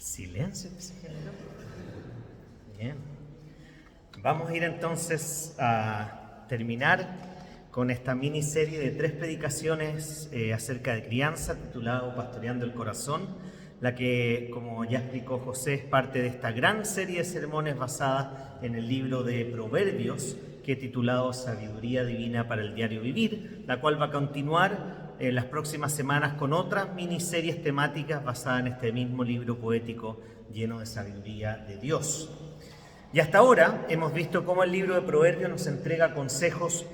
Silencio que se generó. Bien. Vamos a ir entonces a terminar con esta miniserie de 3 predicaciones acerca de crianza, titulado Pastoreando el Corazón, la que, como ya explicó José, es parte de esta gran serie de sermones basada en el libro de Proverbios, que he titulado Sabiduría Divina para el Diario Vivir, la cual va a continuar en las próximas semanas con otras miniseries temáticas basadas en este mismo libro poético lleno de sabiduría de Dios. Y hasta ahora hemos visto cómo el libro de Proverbios nos entrega consejos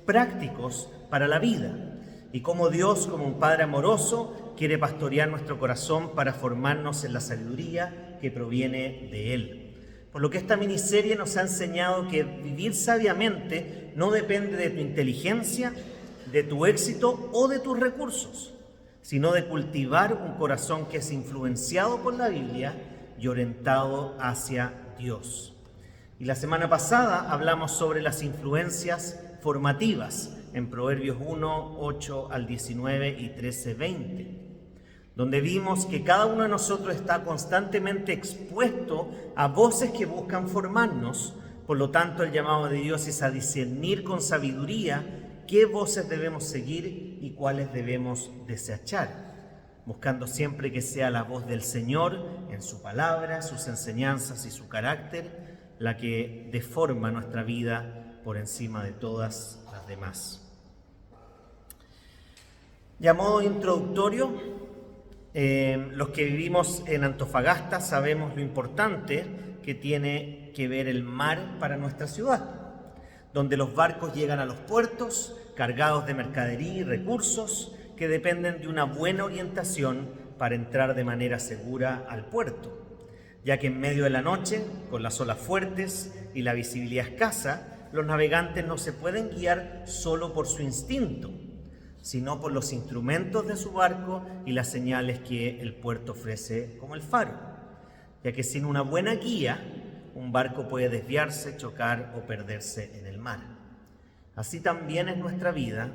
prácticos para la vida y cómo Dios, como un Padre amoroso, quiere pastorear nuestro corazón para formarnos en la sabiduría que proviene de Él. Por lo que esta miniserie nos ha enseñado que vivir sabiamente no depende de tu inteligencia, de tu éxito o de tus recursos, sino de cultivar un corazón que es influenciado por la Biblia y orientado hacia Dios. Y la semana pasada hablamos sobre las influencias formativas en Proverbios 1, 8 al 19 y 13, 20, donde vimos que cada uno de nosotros está constantemente expuesto a voces que buscan formarnos. Por lo tanto, el llamado de Dios es a discernir con sabiduría qué voces debemos seguir y cuáles debemos desechar, buscando siempre que sea la voz del Señor en su palabra, sus enseñanzas y su carácter, la que deforma nuestra vida por encima de todas las demás. Y a modo introductorio, los que vivimos en Antofagasta sabemos lo importante que tiene que ver el mar para nuestra ciudad, donde los barcos llegan a los puertos cargados de mercadería y recursos que dependen de una buena orientación para entrar de manera segura al puerto, ya que en medio de la noche, con las olas fuertes y la visibilidad escasa, los navegantes no se pueden guiar solo por su instinto, sino por los instrumentos de su barco y las señales que el puerto ofrece, como el faro, ya que sin una buena guía, un barco puede desviarse, chocar o perderse en el mar. Así también es nuestra vida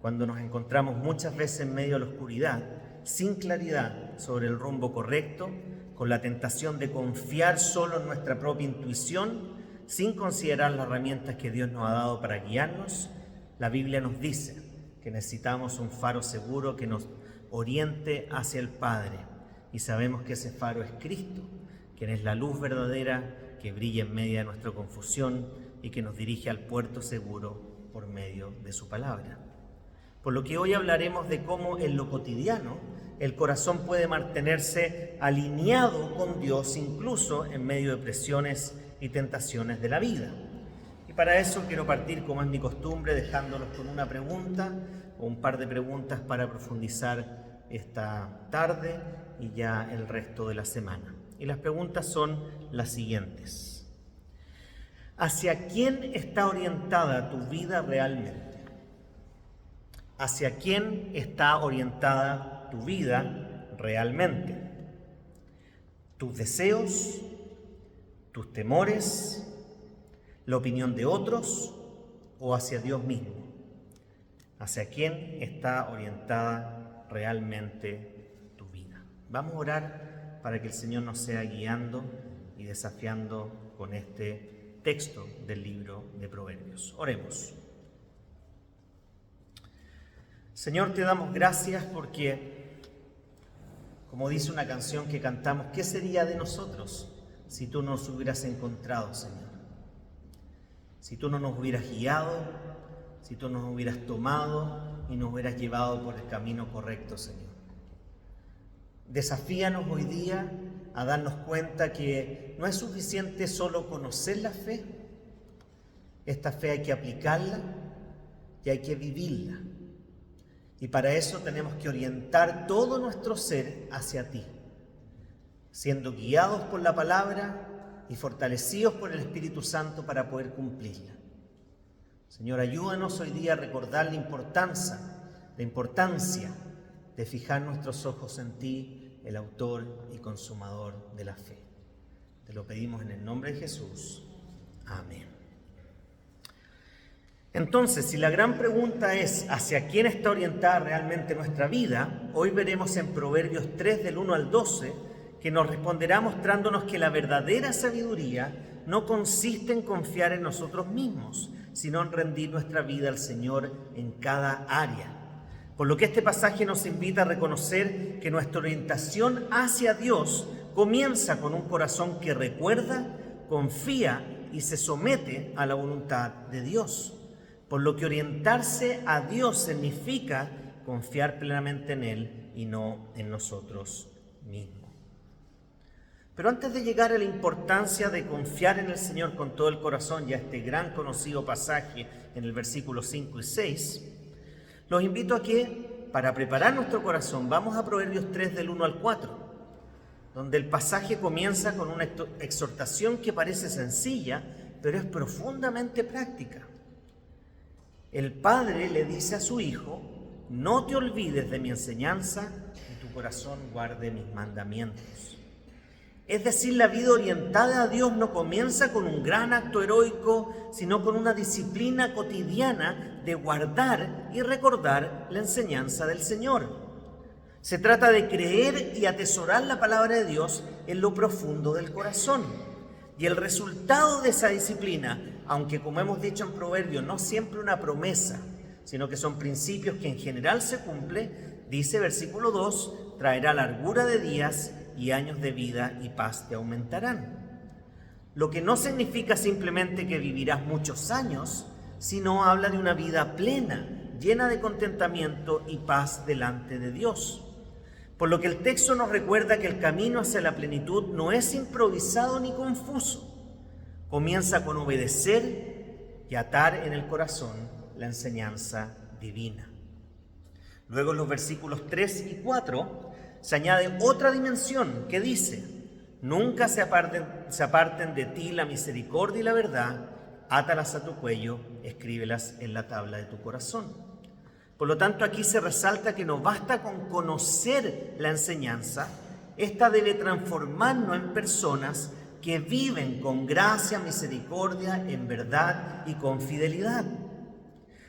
cuando nos encontramos muchas veces en medio de la oscuridad, sin claridad sobre el rumbo correcto, con la tentación de confiar solo en nuestra propia intuición, sin considerar las herramientas que Dios nos ha dado para guiarnos. La Biblia nos dice que necesitamos un faro seguro que nos oriente hacia el Padre, y sabemos que ese faro es Cristo, quien es la luz verdadera que brilla en medio de nuestra confusión y que nos dirige al puerto seguro por medio de su palabra. Por lo que hoy hablaremos de cómo en lo cotidiano el corazón puede mantenerse alineado con Dios incluso en medio de presiones y tentaciones de la vida. Y para eso quiero partir, como es mi costumbre, dejándolos con una pregunta o un par de preguntas para profundizar esta tarde y ya el resto de la semana. Y las preguntas son las siguientes. ¿Hacia quién está orientada tu vida realmente? ¿Hacia quién está orientada tu vida realmente? ¿Tus deseos? ¿Tus temores? ¿La opinión de otros? ¿O hacia Dios mismo? ¿Hacia quién está orientada realmente tu vida? Vamos a orar para que el Señor nos sea guiando y desafiando con este texto del libro de Proverbios. Oremos. Señor, te damos gracias porque, como dice una canción que cantamos, ¿qué sería de nosotros si tú nos hubieras encontrado, Señor? Si tú no nos hubieras guiado, si tú nos hubieras tomado y nos hubieras llevado por el camino correcto, Señor. Desafíanos hoy día a darnos cuenta que no es suficiente solo conocer la fe. Esta fe hay que aplicarla y hay que vivirla. Y para eso tenemos que orientar todo nuestro ser hacia ti, siendo guiados por la palabra y fortalecidos por el Espíritu Santo para poder cumplirla. Señor, ayúdanos hoy día a recordar la importancia de fijar nuestros ojos en ti, el autor y consumador de la fe. Te lo pedimos en el nombre de Jesús. Amén. Entonces, si la gran pregunta es ¿hacia quién está orientada realmente nuestra vida? Hoy veremos en Proverbios 3, del 1 al 12, que nos responderá mostrándonos que la verdadera sabiduría no consiste en confiar en nosotros mismos, sino en rendir nuestra vida al Señor en cada área. Por lo que este pasaje nos invita a reconocer que nuestra orientación hacia Dios comienza con un corazón que recuerda, confía y se somete a la voluntad de Dios. Por lo que orientarse a Dios significa confiar plenamente en Él y no en nosotros mismos. Pero antes de llegar a la importancia de confiar en el Señor con todo el corazón y a este gran conocido pasaje en el versículo 5 y 6, los invito a que, para preparar nuestro corazón, vamos a Proverbios 3 del 1 al 4, donde el pasaje comienza con una exhortación que parece sencilla, pero es profundamente práctica. El padre le dice a su hijo: no te olvides de mi enseñanza y tu corazón guarde mis mandamientos. Es decir, la vida orientada a Dios no comienza con un gran acto heroico, sino con una disciplina cotidiana de guardar y recordar la enseñanza del Señor. Se trata de creer y atesorar la palabra de Dios en lo profundo del corazón. Y el resultado de esa disciplina, aunque como hemos dicho en Proverbios, no siempre una promesa, sino que son principios que en general se cumple, dice versículo 2, traerá largura de días y años de vida y paz te aumentarán. Lo que no significa simplemente que vivirás muchos años, sino habla de una vida plena, llena de contentamiento y paz delante de Dios. Por lo que el texto nos recuerda que el camino hacia la plenitud no es improvisado ni confuso. Comienza con obedecer y atar en el corazón la enseñanza divina. Luego en los versículos 3 y 4 se añade otra dimensión que dice: nunca se aparten de ti la misericordia y la verdad, átalas a tu cuello, escríbelas en la tabla de tu corazón. Por lo tanto, aquí se resalta que no basta con conocer la enseñanza, esta debe transformarnos en personas que viven con gracia, misericordia, en verdad y con fidelidad.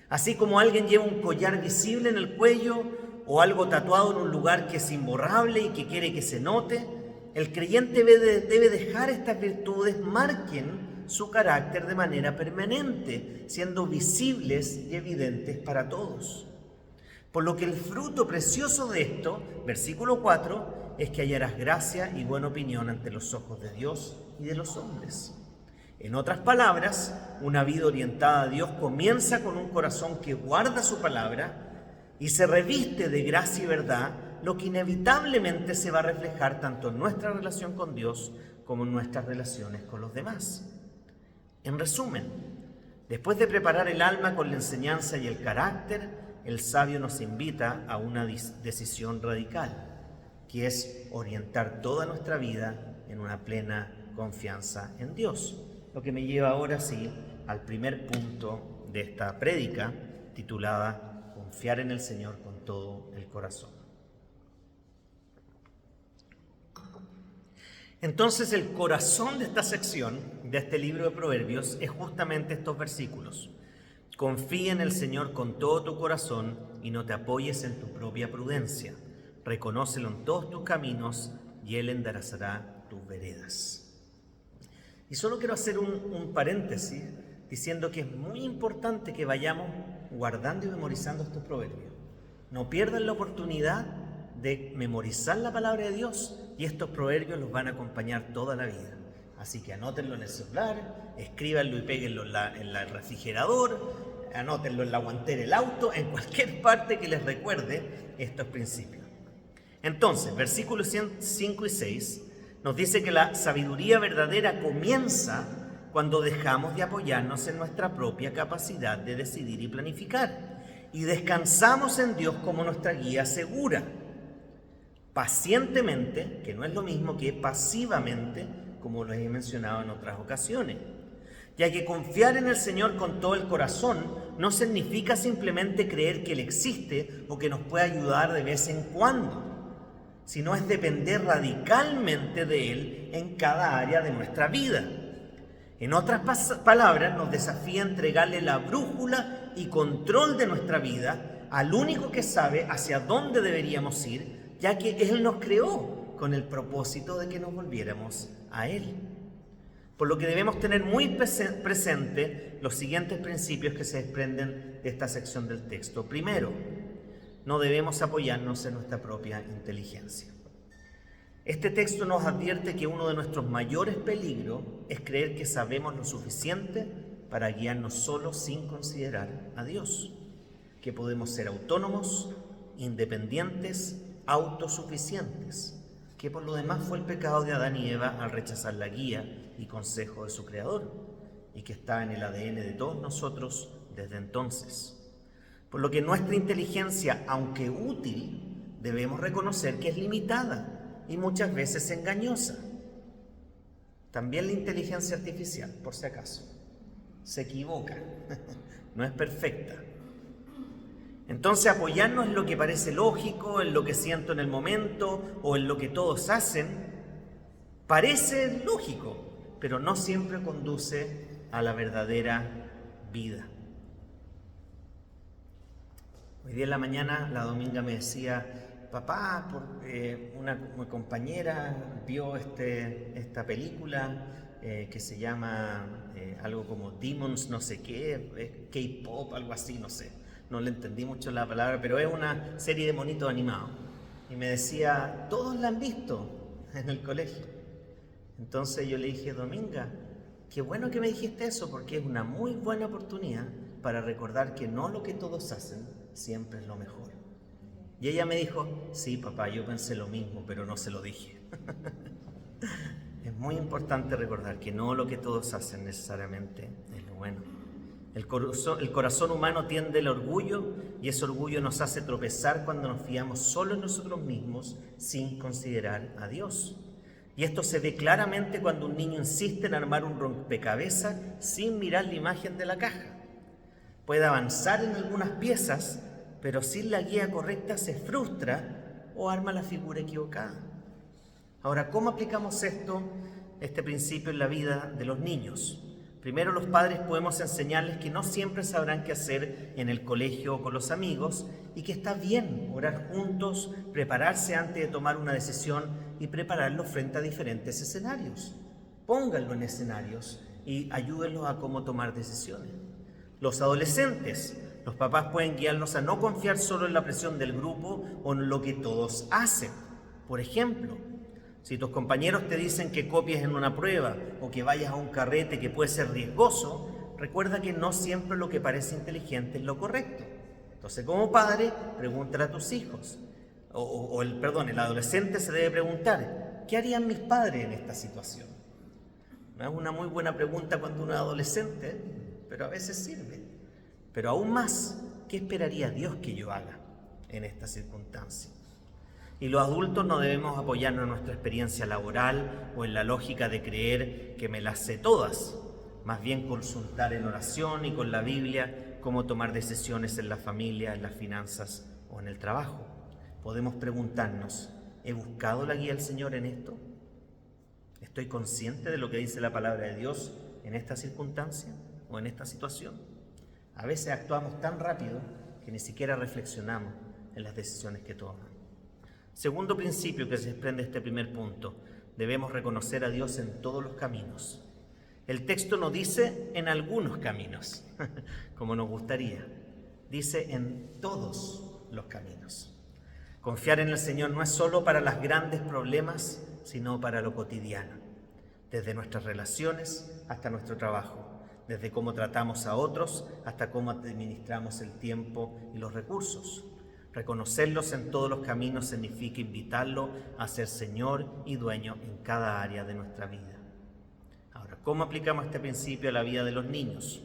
Así como alguien lleva un collar visible en el cuello o algo tatuado en un lugar que es imborrable y que quiere que se note, el creyente debe dejar estas virtudes marquen su carácter de manera permanente, siendo visibles y evidentes para todos. Por lo que el fruto precioso de esto, versículo 4, es que hallarás gracia y buena opinión ante los ojos de Dios y de los hombres. En otras palabras, una vida orientada a Dios comienza con un corazón que guarda su palabra y se reviste de gracia y verdad, lo que inevitablemente se va a reflejar tanto en nuestra relación con Dios como en nuestras relaciones con los demás. En resumen, después de preparar el alma con la enseñanza y el carácter, el sabio nos invita a una decisión radical, que es orientar toda nuestra vida en una plena confianza en Dios. Lo que me lleva ahora sí al primer punto de esta prédica, titulada Confiar en el Señor con todo el corazón. Entonces, el corazón de esta sección, de este libro de Proverbios, es justamente estos versículos. Confía en el Señor con todo tu corazón y no te apoyes en tu propia prudencia. Reconócelo en todos tus caminos y Él enderezará tus veredas. Y solo quiero hacer un paréntesis diciendo que es muy importante que vayamos guardando y memorizando estos proverbios. No pierdan la oportunidad de memorizar la palabra de Dios y estos proverbios los van a acompañar toda la vida. Así que anótenlo en el celular, escríbanlo y péguenlo en el refrigerador, anótenlo en la guantera del auto, en cualquier parte que les recuerde estos principios. Entonces, versículos 5 y 6 nos dice que la sabiduría verdadera comienza cuando dejamos de apoyarnos en nuestra propia capacidad de decidir y planificar y descansamos en Dios como nuestra guía segura, pacientemente, que no es lo mismo que pasivamente, como lo he mencionado en otras ocasiones, ya que confiar en el Señor con todo el corazón no significa simplemente creer que Él existe o que nos puede ayudar de vez en cuando, sino es depender radicalmente de Él en cada área de nuestra vida. En otras palabras, nos desafía a entregarle la brújula y control de nuestra vida al único que sabe hacia dónde deberíamos ir, ya que Él nos creó con el propósito de que nos volviéramos a Él. Por lo que debemos tener muy presente los siguientes principios que se desprenden de esta sección del texto. Primero, no debemos apoyarnos en nuestra propia inteligencia. Este texto nos advierte que uno de nuestros mayores peligros es creer que sabemos lo suficiente para guiarnos solos sin considerar a Dios, que podemos ser autónomos, independientes, autosuficientes, que por lo demás fue el pecado de Adán y Eva al rechazar la guía y consejo de su Creador, y que está en el ADN de todos nosotros desde entonces. Por lo que nuestra inteligencia, aunque útil, debemos reconocer que es limitada y muchas veces engañosa. También la inteligencia artificial, por si acaso, se equivoca, no es perfecta. Entonces apoyarnos en lo que parece lógico, en lo que siento en el momento o en lo que todos hacen, parece lógico, pero no siempre conduce a la verdadera vida. Hoy día en la mañana la Dominga me decía: papá, una compañera vio esta película que se llama algo como Demons no sé qué, K-pop, algo así, no sé. No le entendí mucho la palabra, pero es una serie de monitos animados. Y me decía: todos la han visto en el colegio. Entonces yo le dije: Dominga, qué bueno que me dijiste eso, porque es una muy buena oportunidad para recordar que no lo que todos hacen siempre es lo mejor. Y ella me dijo: sí, papá, yo pensé lo mismo, pero no se lo dije. Es muy importante recordar que no lo que todos hacen necesariamente es lo bueno. El corazón humano tiende al orgullo, y ese orgullo nos hace tropezar cuando nos fiamos solo en nosotros mismos sin considerar a Dios. Y esto se ve claramente cuando un niño insiste en armar un rompecabezas sin mirar la imagen de la caja. Puede avanzar en algunas piezas, pero sin la guía correcta se frustra o arma la figura equivocada. Ahora, ¿cómo aplicamos este principio en la vida de los niños? Primero, los padres podemos enseñarles que no siempre sabrán qué hacer en el colegio o con los amigos, y que está bien orar juntos, prepararse antes de tomar una decisión y prepararlo frente a diferentes escenarios. Pónganlo en escenarios y ayúdenlos a cómo tomar decisiones. Los adolescentes, los papás pueden guiarlos a no confiar solo en la presión del grupo o en lo que todos hacen. Por ejemplo, si tus compañeros te dicen que copies en una prueba o que vayas a un carrete que puede ser riesgoso, recuerda que no siempre lo que parece inteligente es lo correcto. Entonces, como padre, pregúntale a tus hijos. El adolescente se debe preguntar: ¿qué harían mis padres en esta situación? No es una muy buena pregunta cuando uno es adolescente, pero a veces sirve. Pero aún más, ¿qué esperaría Dios que yo haga en esta circunstancia? Y los adultos no debemos apoyarnos en nuestra experiencia laboral o en la lógica de creer que me las sé todas. Más bien consultar en oración y con la Biblia cómo tomar decisiones en la familia, en las finanzas o en el trabajo. Podemos preguntarnos: ¿he buscado la guía del Señor en esto? ¿Estoy consciente de lo que dice la palabra de Dios en esta circunstancia o en esta situación? A veces actuamos tan rápido que ni siquiera reflexionamos en las decisiones que tomamos. Segundo principio que se desprende de este primer punto: debemos reconocer a Dios en todos los caminos. El texto no dice en algunos caminos, como nos gustaría. Dice en todos los caminos. Confiar en el Señor no es solo para los grandes problemas, sino para lo cotidiano. Desde nuestras relaciones hasta nuestro trabajo. Desde cómo tratamos a otros hasta cómo administramos el tiempo y los recursos. Reconocerlos en todos los caminos significa invitarlo a ser Señor y dueño en cada área de nuestra vida. Ahora, ¿cómo aplicamos este principio a la vida de los niños?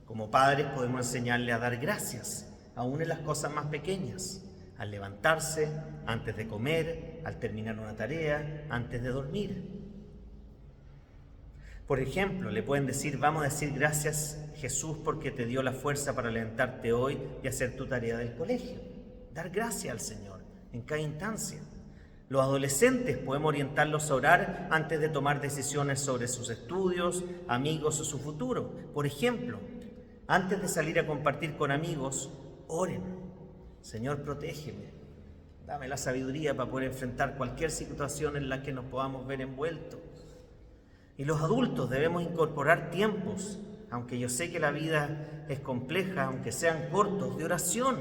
Como padres podemos enseñarle a dar gracias, aún en las cosas más pequeñas, al levantarse, antes de comer, al terminar una tarea, antes de dormir. Por ejemplo, le pueden decir: vamos a decir gracias, Jesús, porque te dio la fuerza para levantarte hoy y hacer tu tarea del colegio. Dar gracias al Señor en cada instancia. Los adolescentes podemos orientarlos a orar antes de tomar decisiones sobre sus estudios, amigos o su futuro. Por ejemplo, antes de salir a compartir con amigos, oren: Señor, protégeme, Dame la sabiduría para poder enfrentar cualquier situación en la que nos podamos ver envueltos. Y los adultos debemos incorporar tiempos, aunque yo sé que la vida es compleja, aunque sean cortos, de oración.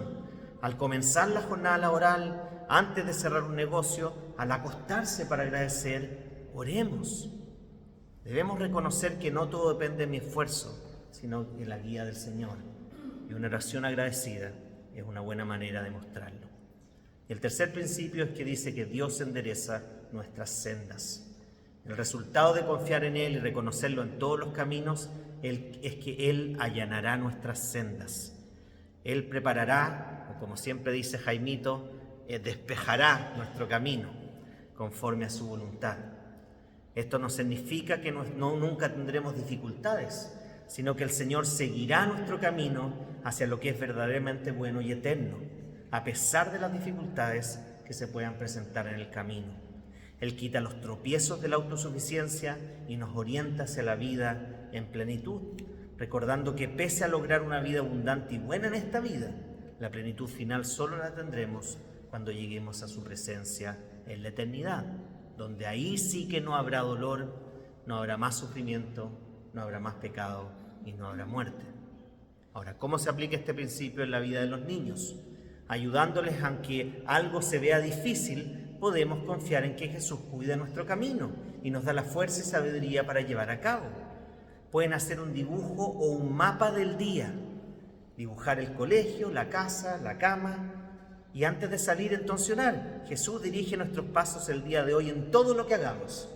Al comenzar la jornada laboral, antes de cerrar un negocio, al acostarse para agradecer, oremos. Debemos reconocer que no todo depende de mi esfuerzo, sino de la guía del Señor. Y una oración agradecida es una buena manera de mostrarlo. Y el tercer principio es que dice que Dios endereza nuestras sendas. El resultado de confiar en Él y reconocerlo en todos los caminos es que Él allanará nuestras sendas. Él preparará, o como siempre dice Jaimito, despejará nuestro camino conforme a su voluntad. Esto no significa que nunca tendremos dificultades, sino que el Señor seguirá nuestro camino hacia lo que es verdaderamente bueno y eterno, a pesar de las dificultades que se puedan presentar en el camino. Él quita los tropiezos de la autosuficiencia y nos orienta hacia la vida en plenitud, recordando que pese a lograr una vida abundante y buena en esta vida, la plenitud final solo la tendremos cuando lleguemos a su presencia en la eternidad, donde ahí sí que no habrá dolor, no habrá más sufrimiento, no habrá más pecado y no habrá muerte. Ahora, ¿cómo se aplica este principio en la vida de los niños? Ayudándoles a que algo se vea difícil, podemos confiar en que Jesús cuida nuestro camino y nos da la fuerza y sabiduría para llevar a cabo. Pueden hacer un dibujo o un mapa del día, dibujar el colegio, la casa, la cama, y antes de salir entonces orar. Jesús dirige nuestros pasos el día de hoy en todo lo que hagamos.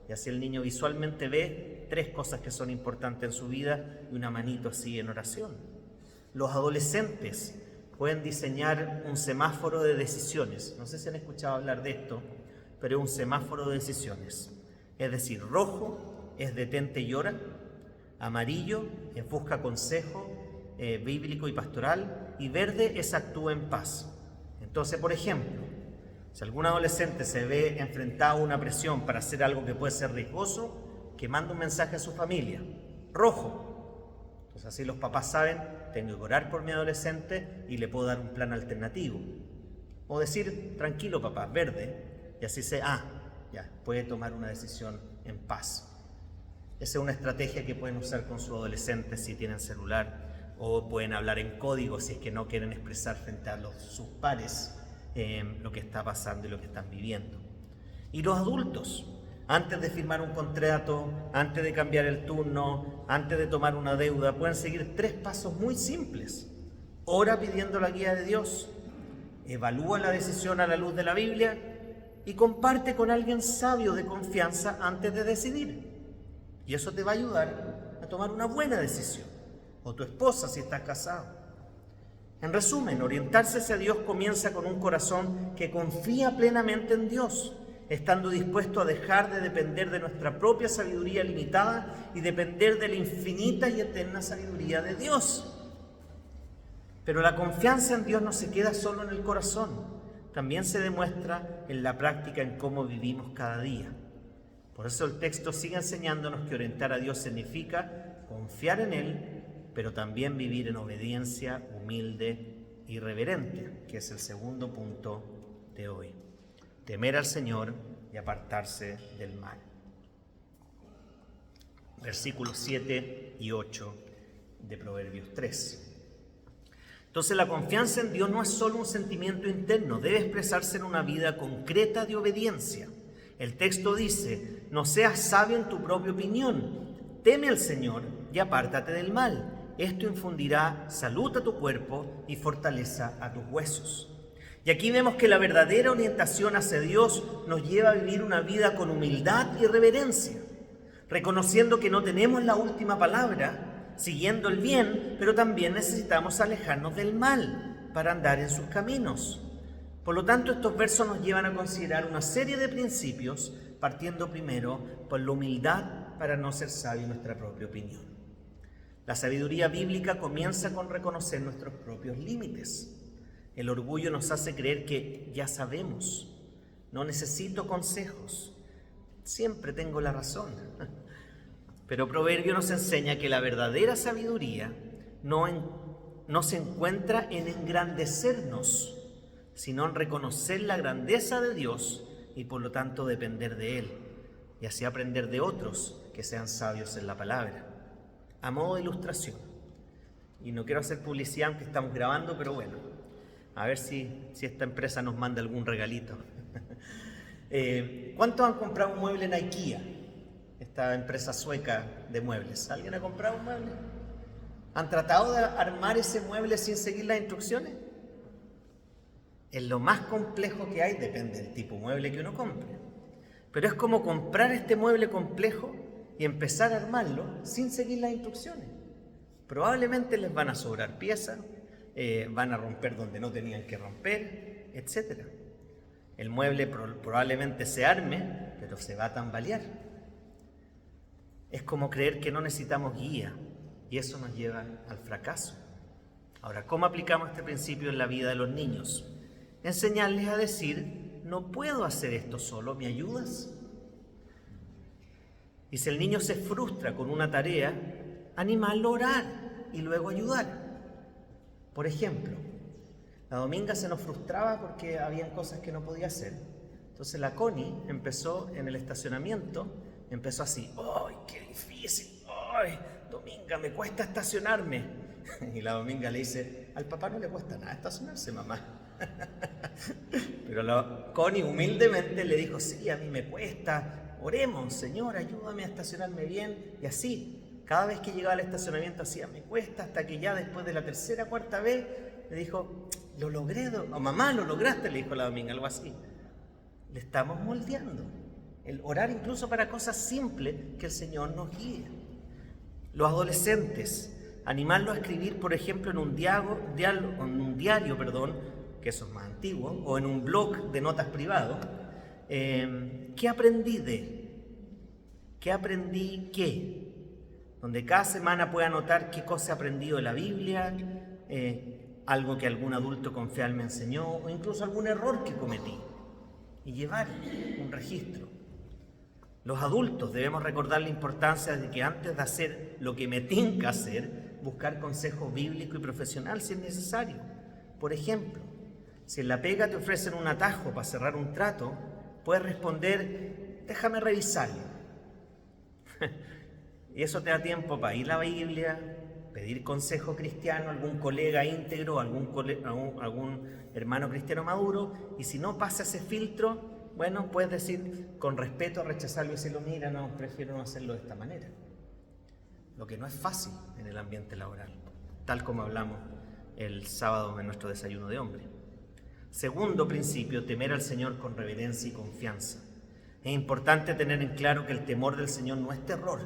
Y así el niño visualmente ve 3 cosas que son importantes en su vida y una manito así en oración. Los adolescentes pueden diseñar un semáforo de decisiones. No sé si han escuchado hablar de esto, pero es un semáforo de decisiones. Es decir, rojo es detente y ora, amarillo es busca consejo bíblico y pastoral, y verde es actúa en paz. Entonces, por ejemplo, si algún adolescente se ve enfrentado a una presión para hacer algo que puede ser riesgoso, que manda un mensaje a su familia, rojo. Entonces así los papás saben, tengo que orar por mi adolescente y le puedo dar un plan alternativo. O decir, tranquilo papá, verde, y así ya, puede tomar una decisión en paz. Esa es una estrategia que pueden usar con su adolescente si tienen celular, o pueden hablar en código si es que no quieren expresar frente a sus pares lo que está pasando y lo que están viviendo. Y los adultos, antes de firmar un contrato, antes de cambiar el turno, antes de tomar una deuda, pueden seguir 3 pasos muy simples. Ora pidiendo la guía de Dios, evalúa la decisión a la luz de la Biblia y comparte con alguien sabio de confianza antes de decidir. Y eso te va a ayudar a tomar una buena decisión. O tu esposa si estás casado. En resumen, orientarse hacia Dios comienza con un corazón que confía plenamente en Dios, estando dispuesto a dejar de depender de nuestra propia sabiduría limitada y depender de la infinita y eterna sabiduría de Dios. Pero la confianza en Dios no se queda solo en el corazón, también se demuestra en la práctica, en cómo vivimos cada día. Por eso el texto sigue enseñándonos que orientar a Dios significa confiar en Él, pero también vivir en obediencia humilde y reverente, que es el segundo punto de hoy. Temer al Señor y apartarse del mal. Versículos 7 y 8 de Proverbios 3. Entonces la confianza en Dios no es solo un sentimiento interno, debe expresarse en una vida concreta de obediencia. El texto dice, no seas sabio en tu propia opinión, teme al Señor y apártate del mal. Esto infundirá salud a tu cuerpo y fortaleza a tus huesos. Y aquí vemos que la verdadera orientación hacia Dios nos lleva a vivir una vida con humildad y reverencia, reconociendo que no tenemos la última palabra, siguiendo el bien, pero también necesitamos alejarnos del mal para andar en sus caminos. Por lo tanto, estos versos nos llevan a considerar una serie de principios, partiendo primero por la humildad para no ser sabio en nuestra propia opinión. La sabiduría bíblica comienza con reconocer nuestros propios límites. El orgullo nos hace creer que ya sabemos, no necesito consejos, siempre tengo la razón. Pero Proverbio nos enseña que la verdadera sabiduría no se encuentra en engrandecernos, sino en reconocer la grandeza de Dios y por lo tanto depender de Él, y así aprender de otros que sean sabios en la palabra. A modo de ilustración, y no quiero hacer publicidad aunque estamos grabando, pero bueno, a ver si esta empresa nos manda algún regalito. ¿Cuántos han comprado un mueble en IKEA? Esta empresa sueca de muebles. ¿Alguien ha comprado un mueble? ¿Han tratado de armar ese mueble sin seguir las instrucciones? Es lo más complejo que hay, depende del tipo de mueble que uno compre. Pero es como comprar este mueble complejo y empezar a armarlo sin seguir las instrucciones. Probablemente les van a sobrar piezas, van a romper donde no tenían que romper, etc. El mueble probablemente se arme, pero se va a tambalear. Es como creer que no necesitamos guía, y eso nos lleva al fracaso. Ahora, ¿cómo aplicamos este principio en la vida de los niños? Enseñarles a decir, no puedo hacer esto solo, ¿me ayudas? Y si el niño se frustra con una tarea, animarlo a orar y luego ayudar. Por ejemplo, la Dominga se nos frustraba porque habían cosas que no podía hacer. Entonces la Connie empezó en el estacionamiento, empezó así, ¡ay, qué difícil! ¡Ay, Dominga, me cuesta estacionarme! Y la Dominga le dice, al papá no le cuesta nada estacionarse, mamá. Pero la Connie humildemente le dijo, sí, a mí me cuesta, oremos, Señor, ayúdame a estacionarme bien. Y así, cada vez que llegaba al estacionamiento hacía, me cuesta, hasta que ya después de la tercera, cuarta vez, le dijo, lo logré, o mamá, lo lograste, le dijo la Dominga, algo así. Le estamos moldeando. El orar incluso para cosas simples, que el Señor nos guíe. Los adolescentes, animarlos a escribir, por ejemplo, en un diario, que eso es más antiguo, o en un blog de notas privado, ¿qué aprendí de? ¿Qué aprendí qué? Donde cada semana pueda anotar qué cosa he aprendido de la Biblia, algo que algún adulto confiable me enseñó, o incluso algún error que cometí, y llevar un registro. Los adultos debemos recordar la importancia de que antes de hacer lo que me tinca hacer, buscar consejo bíblico y profesional si es necesario. Por ejemplo, si en la pega te ofrecen un atajo para cerrar un trato, puedes responder, déjame revisarlo. Y eso te da tiempo para ir a la Biblia, pedir consejo cristiano, algún colega íntegro, algún hermano cristiano maduro, y si no pasa ese filtro, bueno, puedes decir con respeto, rechazarlo y decirlo, mira, no, prefiero no hacerlo de esta manera. Lo que no es fácil en el ambiente laboral, tal como hablamos el sábado en nuestro desayuno de hombre. Segundo principio, temer al Señor con reverencia y confianza. Es importante tener en claro que el temor del Señor no es terror,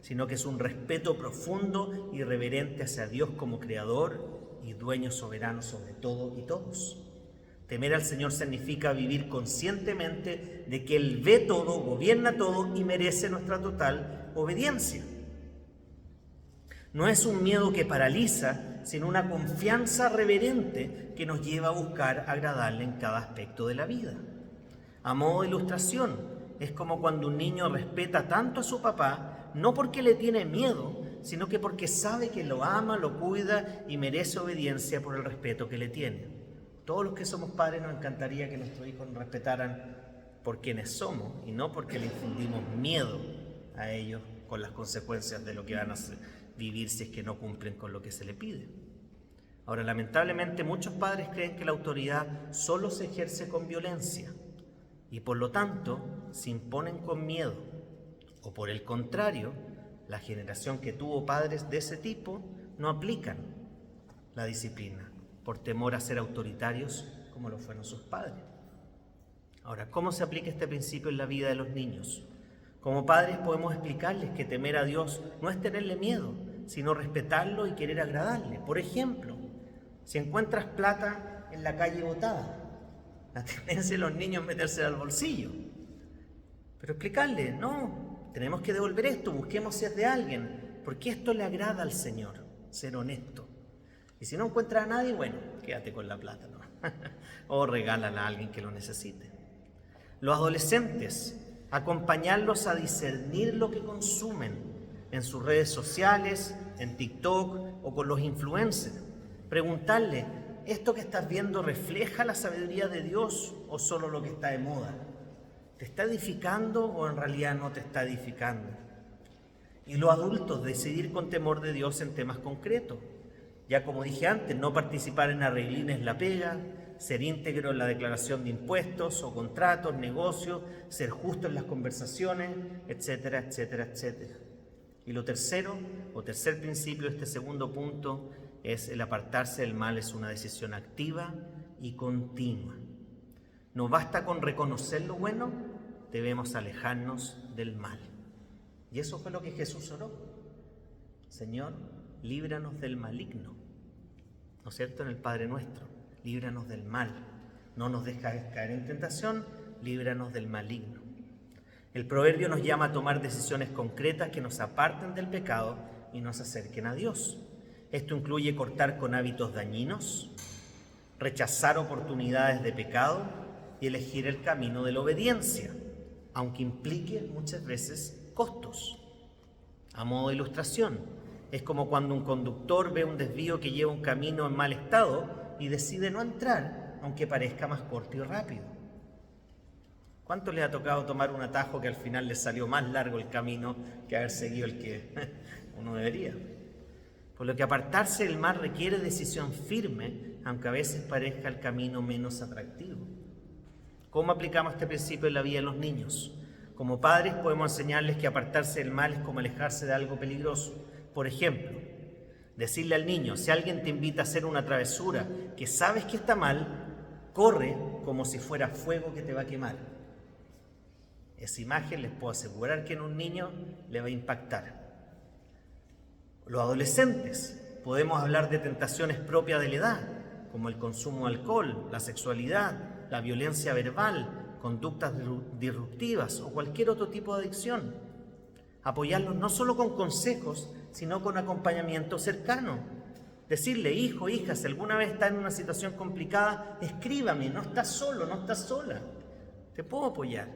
sino que es un respeto profundo y reverente hacia Dios como Creador y Dueño soberano sobre todo y todos. Temer al Señor significa vivir conscientemente de que Él ve todo, gobierna todo y merece nuestra total obediencia. No es un miedo que paraliza, sino una confianza reverente que nos lleva a buscar agradarle en cada aspecto de la vida. A modo de ilustración, es como cuando un niño respeta tanto a su papá, no porque le tiene miedo, sino que porque sabe que lo ama, lo cuida y merece obediencia por el respeto que le tiene. Todos los que somos padres nos encantaría que nuestros hijos nos respetaran por quienes somos y no porque le infundimos miedo a ellos con las consecuencias de lo que van a vivir si es que no cumplen con lo que se le pide. Ahora, lamentablemente, muchos padres creen que la autoridad solo se ejerce con violencia y por lo tanto se imponen con miedo. O por el contrario, la generación que tuvo padres de ese tipo no aplican la disciplina por temor a ser autoritarios como lo fueron sus padres. Ahora, ¿cómo se aplica este principio en la vida de los niños? Como padres podemos explicarles que temer a Dios no es tenerle miedo, sino respetarlo y querer agradarle. Por ejemplo, si encuentras plata en la calle botada, la tendencia de los niños es metérsela al bolsillo. Pero explicarle, no, tenemos que devolver esto, busquemos si es de alguien, porque esto le agrada al Señor, ser honesto. Y si no encuentras a nadie, bueno, quédate con la plata, ¿no? O regálala a alguien que lo necesite. Los adolescentes, acompañarlos a discernir lo que consumen en sus redes sociales, en TikTok o con los influencers. Preguntarle, ¿esto que estás viendo refleja la sabiduría de Dios o solo lo que está de moda? ¿Te está edificando o en realidad no te está edificando? Y los adultos, decidir con temor de Dios en temas concretos. Ya como dije antes, no participar en arreglines la pega, ser íntegro en la declaración de impuestos o contratos, negocios, ser justo en las conversaciones, etcétera, etcétera, etcétera. Y lo tercero, o tercer principio, este segundo punto, es el apartarse del mal, es una decisión activa y continua. No basta con reconocer lo bueno, debemos alejarnos del mal. Y eso fue lo que Jesús oró. Señor, líbranos del maligno. ¿No es cierto? En el Padre Nuestro, líbranos del mal. No nos dejes caer en tentación, líbranos del maligno. El proverbio nos llama a tomar decisiones concretas que nos aparten del pecado y nos acerquen a Dios. Esto incluye cortar con hábitos dañinos, rechazar oportunidades de pecado y elegir el camino de la obediencia, aunque implique muchas veces costos. A modo de ilustración, es como cuando un conductor ve un desvío que lleva un camino en mal estado y decide no entrar, aunque parezca más corto y rápido. ¿Cuánto le ha tocado tomar un atajo que al final le salió más largo el camino que haber seguido el que uno debería? Por lo que apartarse del mal requiere decisión firme, aunque a veces parezca el camino menos atractivo. ¿Cómo aplicamos este principio en la vida de los niños? Como padres podemos enseñarles que apartarse del mal es como alejarse de algo peligroso. Por ejemplo, decirle al niño, si alguien te invita a hacer una travesura que sabes que está mal, corre como si fuera fuego que te va a quemar. Esa imagen les puedo asegurar que en un niño le va a impactar. Los adolescentes, podemos hablar de tentaciones propias de la edad, como el consumo de alcohol, la sexualidad, la violencia verbal, conductas disruptivas o cualquier otro tipo de adicción. Apoyarlos no solo con consejos, sino con acompañamiento cercano. Decirle, hijo, hija, si alguna vez está en una situación complicada, escríbame, no estás solo, no estás sola. Te puedo apoyar.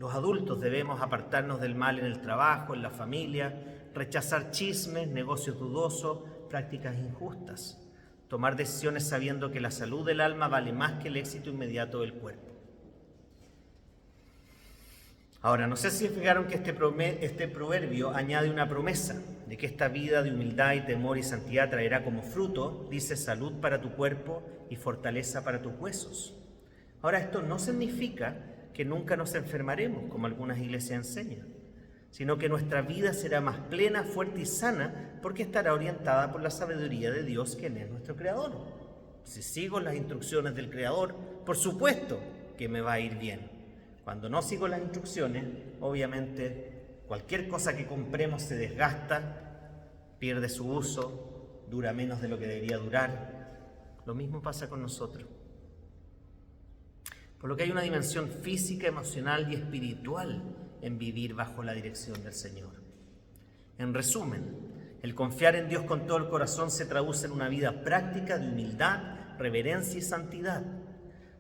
Los adultos debemos apartarnos del mal en el trabajo, en la familia, rechazar chismes, negocios dudosos, prácticas injustas. Tomar decisiones sabiendo que la salud del alma vale más que el éxito inmediato del cuerpo. Ahora, no sé si fijaron que este proverbio añade una promesa de que esta vida de humildad y temor y santidad traerá como fruto, dice, salud para tu cuerpo y fortaleza para tus huesos. Ahora, esto no significa que nunca nos enfermaremos, como algunas iglesias enseñan, sino que nuestra vida será más plena, fuerte y sana, porque estará orientada por la sabiduría de Dios, quien es nuestro Creador. Si sigo las instrucciones del Creador, por supuesto que me va a ir bien. Cuando no sigo las instrucciones, obviamente cualquier cosa que compremos se desgasta, pierde su uso, dura menos de lo que debería durar. Lo mismo pasa con nosotros. Por lo que hay una dimensión física, emocional y espiritual en vivir bajo la dirección del Señor. En resumen, el confiar en Dios con todo el corazón se traduce en una vida práctica de humildad, reverencia y santidad.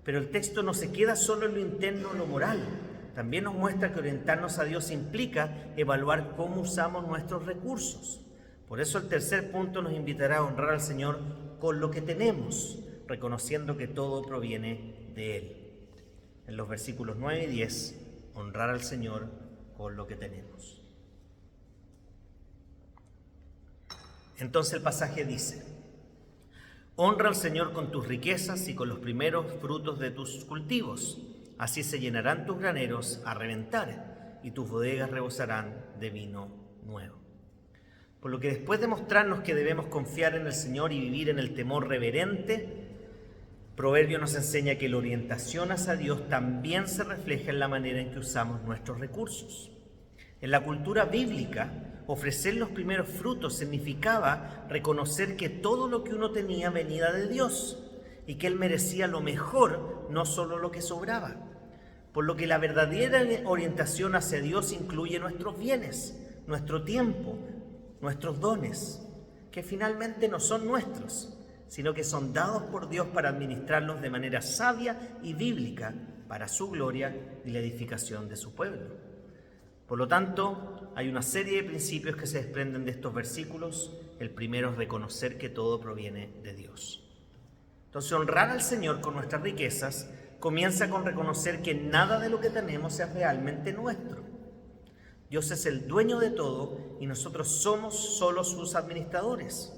Pero el texto no se queda solo en lo interno o lo moral. También nos muestra que orientarnos a Dios implica evaluar cómo usamos nuestros recursos. Por eso el tercer punto nos invitará a honrar al Señor con lo que tenemos, reconociendo que todo proviene de Él. En los versículos 9 y 10, honrar al Señor con lo que tenemos. Entonces el pasaje dice, honra al Señor con tus riquezas y con los primeros frutos de tus cultivos. Así se llenarán tus graneros a reventar y tus bodegas rebosarán de vino nuevo. Por lo que después de mostrarnos que debemos confiar en el Señor y vivir en el temor reverente, Proverbio nos enseña que la orientación hacia Dios también se refleja en la manera en que usamos nuestros recursos. En la cultura bíblica, ofrecer los primeros frutos significaba reconocer que todo lo que uno tenía venía de Dios y que Él merecía lo mejor, no solo lo que sobraba. Por lo que la verdadera orientación hacia Dios incluye nuestros bienes, nuestro tiempo, nuestros dones, que finalmente no son nuestros, sino que son dados por Dios para administrarlos de manera sabia y bíblica para su gloria y la edificación de su pueblo. Por lo tanto, hay una serie de principios que se desprenden de estos versículos El primero es reconocer que todo proviene de Dios. Entonces, honrar al Señor con nuestras riquezas comienza con reconocer que nada de lo que tenemos es realmente nuestro. Dios es el dueño de todo y nosotros somos solo sus administradores.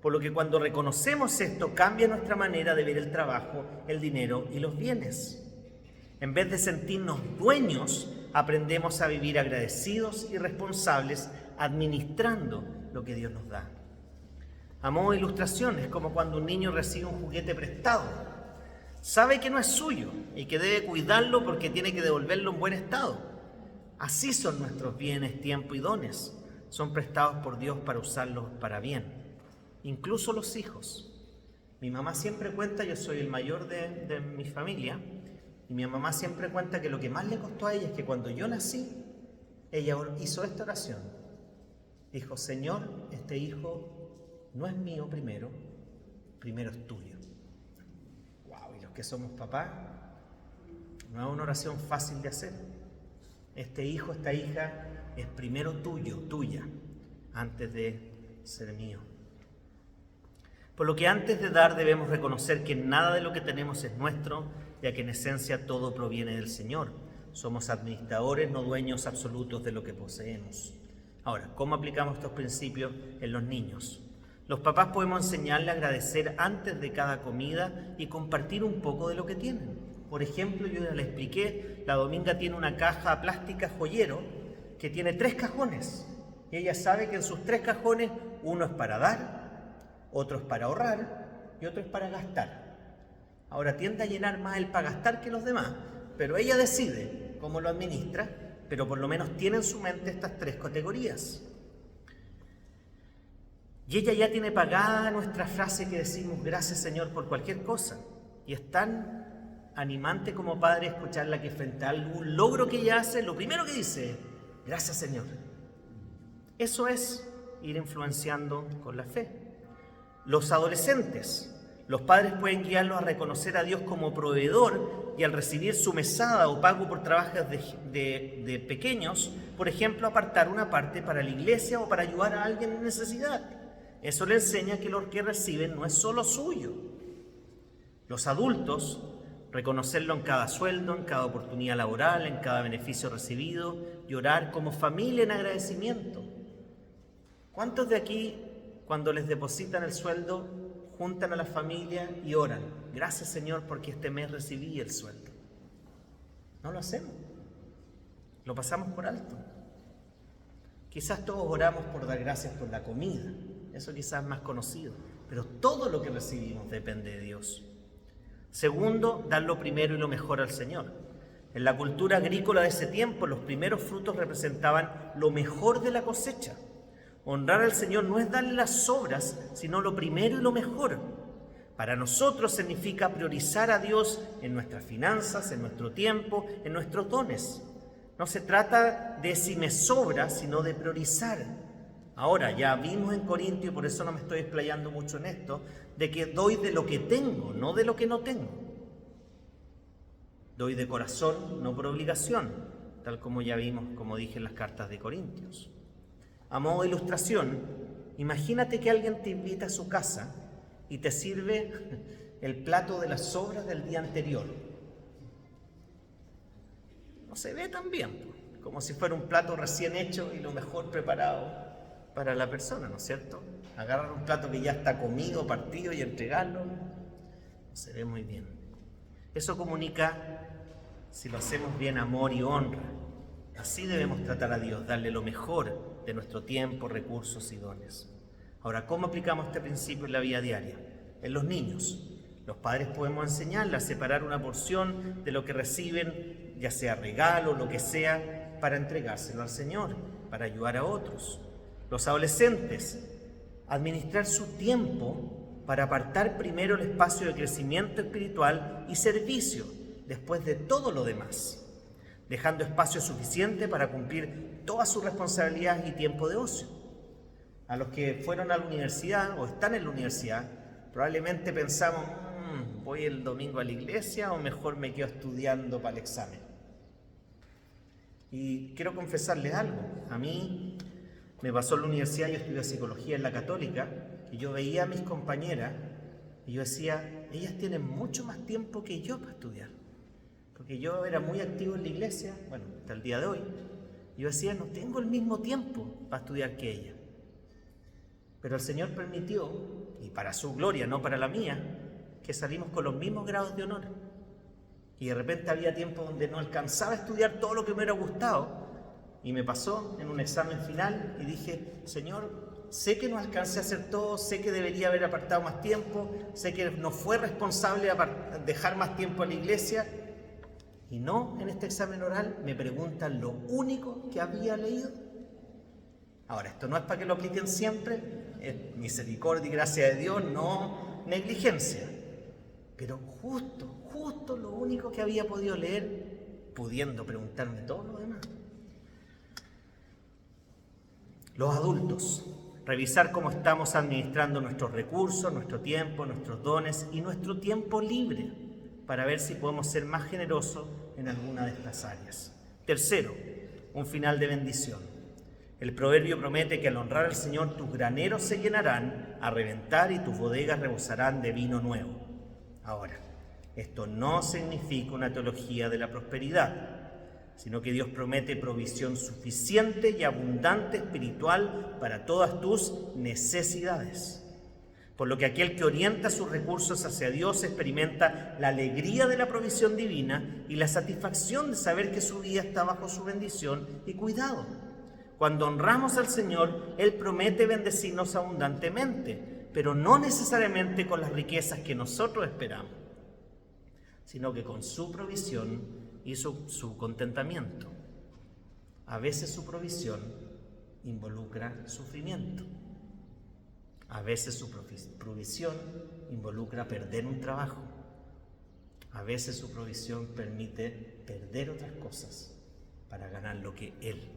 Por lo que cuando reconocemos esto, cambia nuestra manera de ver el trabajo, el dinero y los bienes. En vez de sentirnos dueños, aprendemos a vivir agradecidos y responsables administrando lo que Dios nos da. A modo de ilustración, es como cuando un niño recibe un juguete prestado. Sabe que no es suyo y que debe cuidarlo porque tiene que devolverlo en buen estado. Así son nuestros bienes, tiempo y dones. Son prestados por Dios para usarlos para bien. Incluso los hijos. Mi mamá siempre cuenta, yo soy el mayor de mi familia, y mi mamá siempre cuenta que lo que más le costó a ella es que cuando yo nací, ella hizo esta oración. Dijo: Señor, este hijo no es mío primero es tuyo. Wow, y los que somos papás, no es una oración fácil de hacer. Este hijo, esta hija es primero tuyo, tuya, antes de ser mío. Por lo que antes de dar debemos reconocer que nada de lo que tenemos es nuestro, ya que en esencia todo proviene del Señor. Somos administradores, no dueños absolutos de lo que poseemos. Ahora, ¿cómo aplicamos estos principios en los niños? Los papás podemos enseñarles a agradecer antes de cada comida y compartir un poco de lo que tienen. Por ejemplo, yo ya les expliqué, la Dominga tiene una caja plástica joyero que tiene 3 cajones. Y ella sabe que en sus 3 cajones, uno es para dar, otro es para ahorrar y otro es para gastar. Ahora tiende a llenar más el para gastar que los demás, pero ella decide cómo lo administra, pero por lo menos tiene en su mente estas 3 categorías. Y ella ya tiene pagada nuestra frase que decimos: gracias Señor por cualquier cosa. Y es tan animante como padre escucharla que frente a algún logro que ella hace, lo primero que dice: gracias Señor. Eso es ir influenciando con la fe. Los adolescentes, los padres pueden guiarlos a reconocer a Dios como proveedor y al recibir su mesada o pago por trabajos de pequeños, por ejemplo, apartar una parte para la iglesia o para ayudar a alguien en necesidad. Eso le enseña que lo que reciben no es solo suyo. Los adultos, reconocerlo en cada sueldo, en cada oportunidad laboral, en cada beneficio recibido y orar como familia en agradecimiento. ¿Cuántos de aquí, cuando les depositan el sueldo, juntan a la familia y oran? Gracias Señor porque este mes recibí el sueldo. No lo hacemos. Lo pasamos por alto. Quizás todos oramos por dar gracias por la comida. Eso quizás es más conocido. Pero todo lo que recibimos depende de Dios. Segundo, dar lo primero y lo mejor al Señor. En la cultura agrícola de ese tiempo, los primeros frutos representaban lo mejor de la cosecha. Honrar al Señor no es darle las sobras, sino lo primero y lo mejor. Para nosotros significa priorizar a Dios en nuestras finanzas, en nuestro tiempo, en nuestros dones. No se trata de si me sobra, sino de priorizar. Ahora, ya vimos en Corintios, por eso no me estoy explayando mucho en esto, de que doy de lo que tengo, no de lo que no tengo. Doy de corazón, no por obligación, tal como ya vimos, como dije en las cartas de Corintios. A modo de ilustración, imagínate que alguien te invita a su casa y te sirve el plato de las sobras del día anterior. No se ve tan bien, como si fuera un plato recién hecho y lo mejor preparado para la persona, ¿no es cierto? Agarrar un plato que ya está comido, partido y entregarlo, no se ve muy bien. Eso comunica, si lo hacemos bien, amor y honra. Así debemos tratar a Dios, darle lo mejor de nuestro tiempo, recursos y dones. Ahora, ¿cómo aplicamos este principio en la vida diaria? En los niños. Los padres podemos enseñarles a separar una porción de lo que reciben, ya sea regalo o lo que sea, para entregárselo al Señor, para ayudar a otros. Los adolescentes, administrar su tiempo para apartar primero el espacio de crecimiento espiritual y servicio, después de todo lo demás, dejando espacio suficiente para cumplir todas sus responsabilidades y tiempo de ocio. A los que fueron a la universidad o están en la universidad, probablemente pensamos, ¿voy el domingo a la iglesia o mejor me quedo estudiando para el examen? Y quiero confesarles algo, a mí Me pasó en la universidad, yo estudié psicología en la Católica, y yo veía a mis compañeras y yo decía, ellas tienen mucho más tiempo que yo para estudiar. Porque yo era muy activo en la iglesia, bueno, hasta el día de hoy. Yo decía, no tengo el mismo tiempo para estudiar que ella. Pero el Señor permitió, y para su gloria, no para la mía, que salimos con los mismos grados de honor. Y de repente había tiempo donde no alcanzaba a estudiar todo lo que me hubiera gustado. Y me pasó en un examen final y dije, Señor, sé que no alcancé a hacer todo, sé que debería haber apartado más tiempo, sé que no fue responsable dejar más tiempo en la iglesia. Y no, en este examen oral me preguntan lo único que había leído. Ahora, esto no es para que lo apliquen siempre, es misericordia y gracia de Dios, no negligencia. Pero justo lo único que había podido leer, pudiendo preguntarme todo lo demás. Los adultos, revisar cómo estamos administrando nuestros recursos, nuestro tiempo, nuestros dones y nuestro tiempo libre, para ver si podemos ser más generosos en alguna de estas áreas. Tercero, un final de bendición. El proverbio promete que al honrar al Señor tus graneros se llenarán a reventar y tus bodegas rebosarán de vino nuevo. Ahora, esto no significa una teología de la prosperidad, sino que Dios promete provisión suficiente y abundante espiritual para todas tus necesidades. Por lo que aquel que orienta sus recursos hacia Dios experimenta la alegría de la provisión divina y la satisfacción de saber que su vida está bajo su bendición y cuidado. Cuando honramos al Señor, Él promete bendecirnos abundantemente, pero no necesariamente con las riquezas que nosotros esperamos, sino que con su provisión y su contentamiento. A veces su provisión involucra sufrimiento. A veces su provisión involucra perder un trabajo. A veces su provisión permite perder otras cosas para ganar lo que Él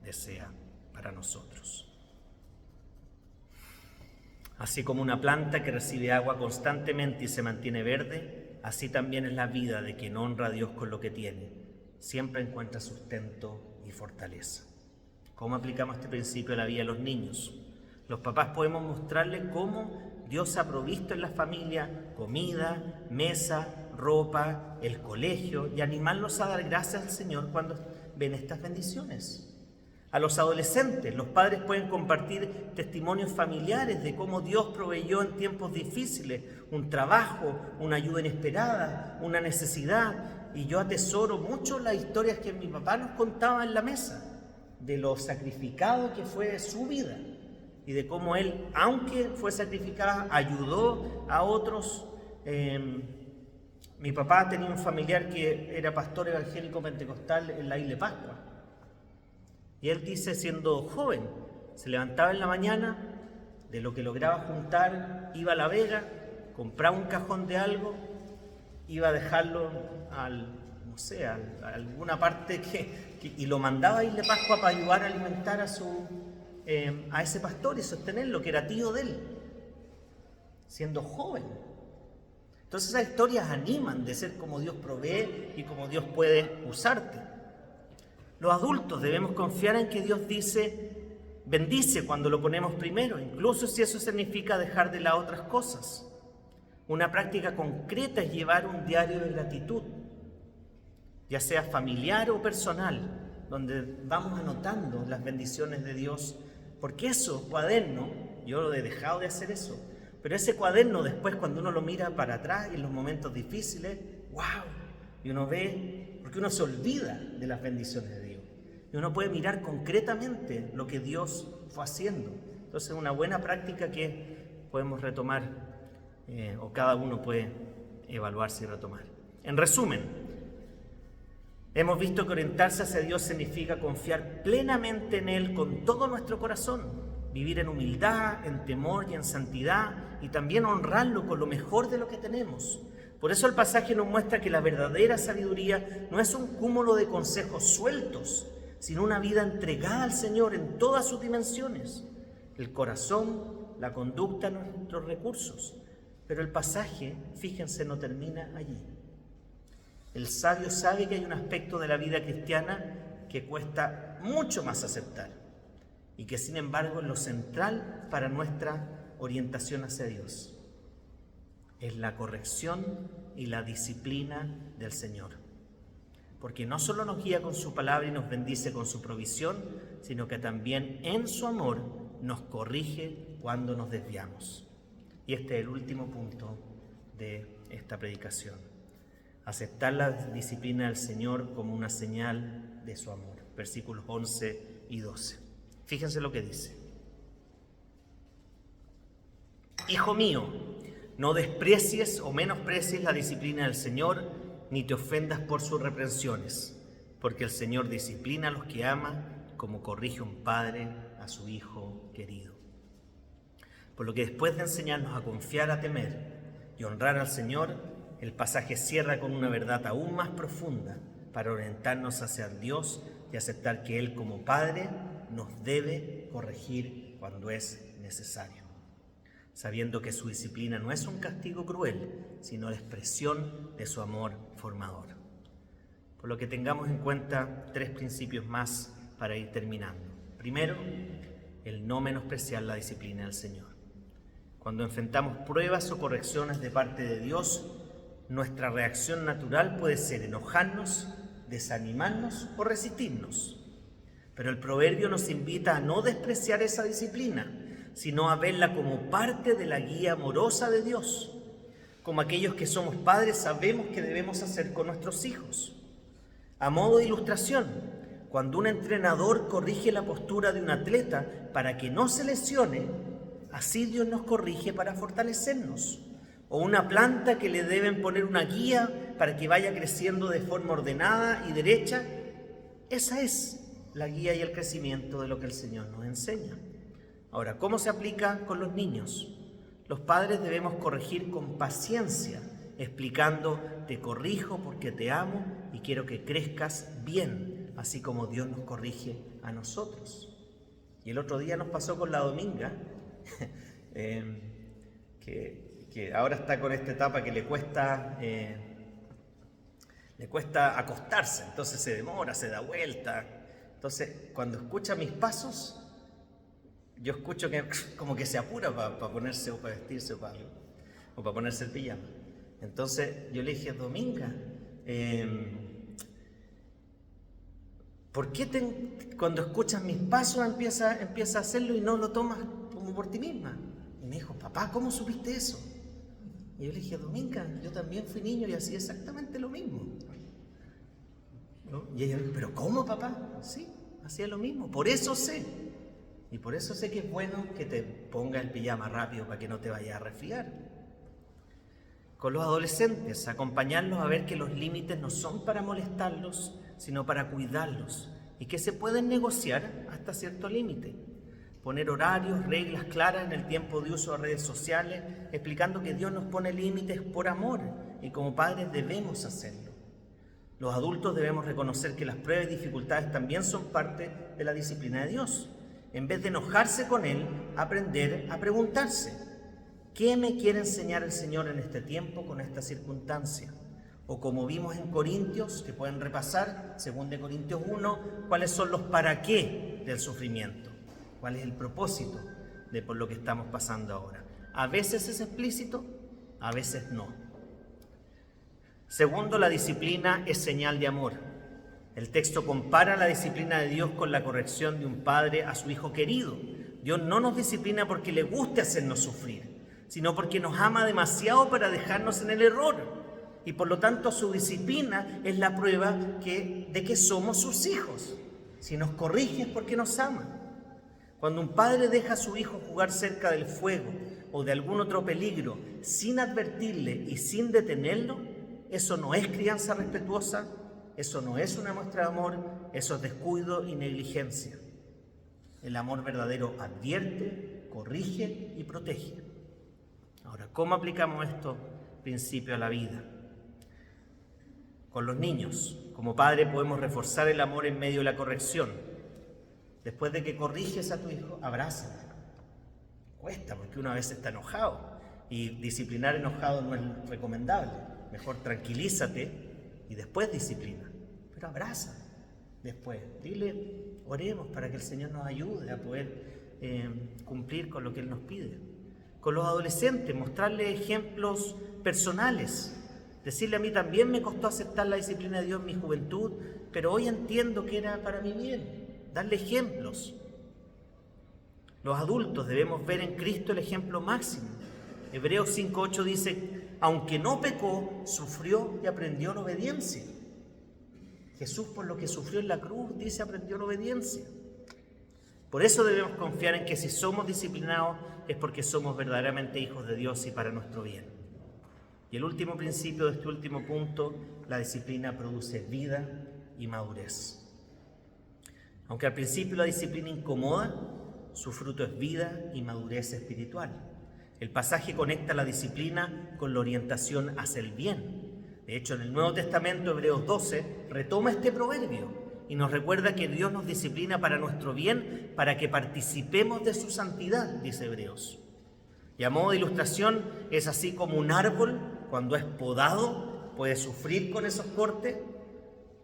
desea para nosotros. Así como una planta que recibe agua constantemente y se mantiene verde, así también es la vida de quien honra a Dios con lo que tiene. Siempre encuentra sustento y fortaleza. ¿Cómo aplicamos este principio a la vida de los niños? Los papás podemos mostrarles cómo Dios ha provisto en la familia comida, mesa, ropa, el colegio, y animarlos a dar gracias al Señor cuando ven estas bendiciones. A los adolescentes, los padres pueden compartir testimonios familiares de cómo Dios proveyó en tiempos difíciles un trabajo, una ayuda inesperada, una necesidad. Y yo atesoro mucho las historias que mi papá nos contaba en la mesa, de lo sacrificado que fue su vida y de cómo él, aunque fue sacrificado, ayudó a otros. Mi papá tenía un familiar que era pastor evangélico pentecostal en la isla de Pascua. Y él dice, siendo joven, se levantaba en la mañana, de lo que lograba juntar, iba a La Vega, compraba un cajón de algo, iba a dejarlo a alguna parte y lo mandaba a Isla de Pascua para ayudar a alimentar a ese pastor y sostenerlo, que era tío de él, siendo joven. Entonces esas historias animan de ser como Dios provee y como Dios puede usarte. Los adultos debemos confiar en que Dios bendice cuando lo ponemos primero, incluso si eso significa dejar de lado otras cosas. Una práctica concreta es llevar un diario de gratitud, ya sea familiar o personal, donde vamos anotando las bendiciones de Dios, porque eso, cuaderno, yo lo he dejado de hacer eso, pero ese cuaderno después cuando uno lo mira para atrás y en los momentos difíciles, ¡wow! Y uno ve, porque uno se olvida de las bendiciones de Dios. Y uno puede mirar concretamente lo que Dios fue haciendo. Entonces es una buena práctica que podemos retomar, o cada uno puede evaluarse y retomar. En resumen, hemos visto que orientarse hacia Dios significa confiar plenamente en Él con todo nuestro corazón, vivir en humildad, en temor y en santidad, y también honrarlo con lo mejor de lo que tenemos. Por eso el pasaje nos muestra que la verdadera sabiduría no es un cúmulo de consejos sueltos, sino una vida entregada al Señor en todas sus dimensiones, el corazón, la conducta, nuestros recursos. Pero el pasaje, fíjense, no termina allí. El sabio sabe que hay un aspecto de la vida cristiana que cuesta mucho más aceptar, y que sin embargo es lo central para nuestra orientación hacia Dios. Es la corrección y la disciplina del Señor. Porque no solo nos guía con su palabra y nos bendice con su provisión, sino que también en su amor nos corrige cuando nos desviamos. Y este es el último punto de esta predicación. Aceptar la disciplina del Señor como una señal de su amor. Versículos 11 y 12. Fíjense lo que dice. Hijo mío, no desprecies o menosprecies la disciplina del Señor, ni te ofendas por sus reprensiones, porque el Señor disciplina a los que ama, como corrige un padre a su hijo querido. Por lo que después de enseñarnos a confiar, a temer y honrar al Señor, el pasaje cierra con una verdad aún más profunda para orientarnos hacia Dios y aceptar que Él como Padre nos debe corregir cuando es necesario, sabiendo que su disciplina no es un castigo cruel, sino la expresión de su amor formador. Por lo que tengamos en cuenta 3 principios más para ir terminando. Primero, el no menospreciar la disciplina del Señor. Cuando enfrentamos pruebas o correcciones de parte de Dios, nuestra reacción natural puede ser enojarnos, desanimarnos o resistirnos. Pero el proverbio nos invita a no despreciar esa disciplina, sino a verla como parte de la guía amorosa de Dios. Como aquellos que somos padres sabemos que debemos hacer con nuestros hijos. A modo de ilustración, cuando un entrenador corrige la postura de un atleta para que no se lesione, así Dios nos corrige para fortalecernos. O una planta que le deben poner una guía para que vaya creciendo de forma ordenada y derecha. Esa es la guía y el crecimiento de lo que el Señor nos enseña. Ahora, ¿cómo se aplica con los niños? Los padres debemos corregir con paciencia, explicando: te corrijo porque te amo y quiero que crezcas bien, así como Dios nos corrige a nosotros. Y el otro día nos pasó con la Dominga, que ahora está con esta etapa que le cuesta acostarse, entonces se demora, se da vuelta. Entonces, cuando escucha mis pasos, yo escucho que como que se apura para ponerse o para vestirse o para ponerse el pijama. Entonces yo le dije: Dominga, ¿por qué cuando escuchas mis pasos empieza a hacerlo y no lo tomas como por ti misma? Y me dijo: papá, ¿cómo supiste eso? Y yo le dije: Dominga, yo también fui niño y hacía exactamente lo mismo, ¿no? Y ella me dijo: ¿pero cómo, papá? Sí, hacía lo mismo, por eso sé. Y por eso sé que es bueno que te pongas el pijama rápido para que no te vayas a resfriar. Con los adolescentes, acompañarlos a ver que los límites no son para molestarlos, sino para cuidarlos, y que se pueden negociar hasta cierto límite. Poner horarios, reglas claras en el tiempo de uso de redes sociales, explicando que Dios nos pone límites por amor, y como padres debemos hacerlo. Los adultos debemos reconocer que las pruebas y dificultades también son parte de la disciplina de Dios. En vez de enojarse con Él, aprender a preguntarse: ¿qué me quiere enseñar el Señor en este tiempo con esta circunstancia? O como vimos en Corintios, que pueden repasar, 2 Corintios 1, ¿cuáles son los para qué del sufrimiento? ¿Cuál es el propósito de por lo que estamos pasando ahora? A veces es explícito, a veces no. Segundo, la disciplina es señal de amor. El texto compara la disciplina de Dios con la corrección de un padre a su hijo querido. Dios no nos disciplina porque le guste hacernos sufrir, sino porque nos ama demasiado para dejarnos en el error. Y por lo tanto su disciplina es la prueba de que somos sus hijos. Si nos corrige es porque nos ama. Cuando un padre deja a su hijo jugar cerca del fuego o de algún otro peligro sin advertirle y sin detenerlo, eso no es crianza respetuosa. Eso no es una muestra de amor, eso es descuido y negligencia. El amor verdadero advierte, corrige y protege. Ahora, ¿cómo aplicamos estos principios a la vida? Con los niños, como padre podemos reforzar el amor en medio de la corrección. Después de que corriges a tu hijo, abrázalo. Cuesta porque uno a veces está enojado y disciplinar enojado no es recomendable. Mejor tranquilízate y después disciplina, pero abraza. después. Dile, oremos para que el Señor nos ayude a poder cumplir con lo que Él nos pide. Con los adolescentes, mostrarles ejemplos personales. Decirle, a mí también me costó aceptar la disciplina de Dios en mi juventud, pero hoy entiendo que era para mi bien. Darle ejemplos. Los adultos debemos ver en Cristo el ejemplo máximo. Hebreos 5:8 dice, aunque no pecó, sufrió y aprendió la obediencia. Jesús, por lo que sufrió en la cruz, dice, aprendió la obediencia. Por eso debemos confiar en que si somos disciplinados es porque somos verdaderamente hijos de Dios y para nuestro bien. Y el último principio de este último punto, la disciplina produce vida y madurez. Aunque al principio la disciplina incomoda, su fruto es vida y madurez espiritual. El pasaje conecta la disciplina con la orientación hacia el bien. De hecho, en el Nuevo Testamento, Hebreos 12, retoma este proverbio y nos recuerda que Dios nos disciplina para nuestro bien, para que participemos de su santidad, dice Hebreos. Y a modo de ilustración, es así como un árbol, cuando es podado, puede sufrir con esos cortes,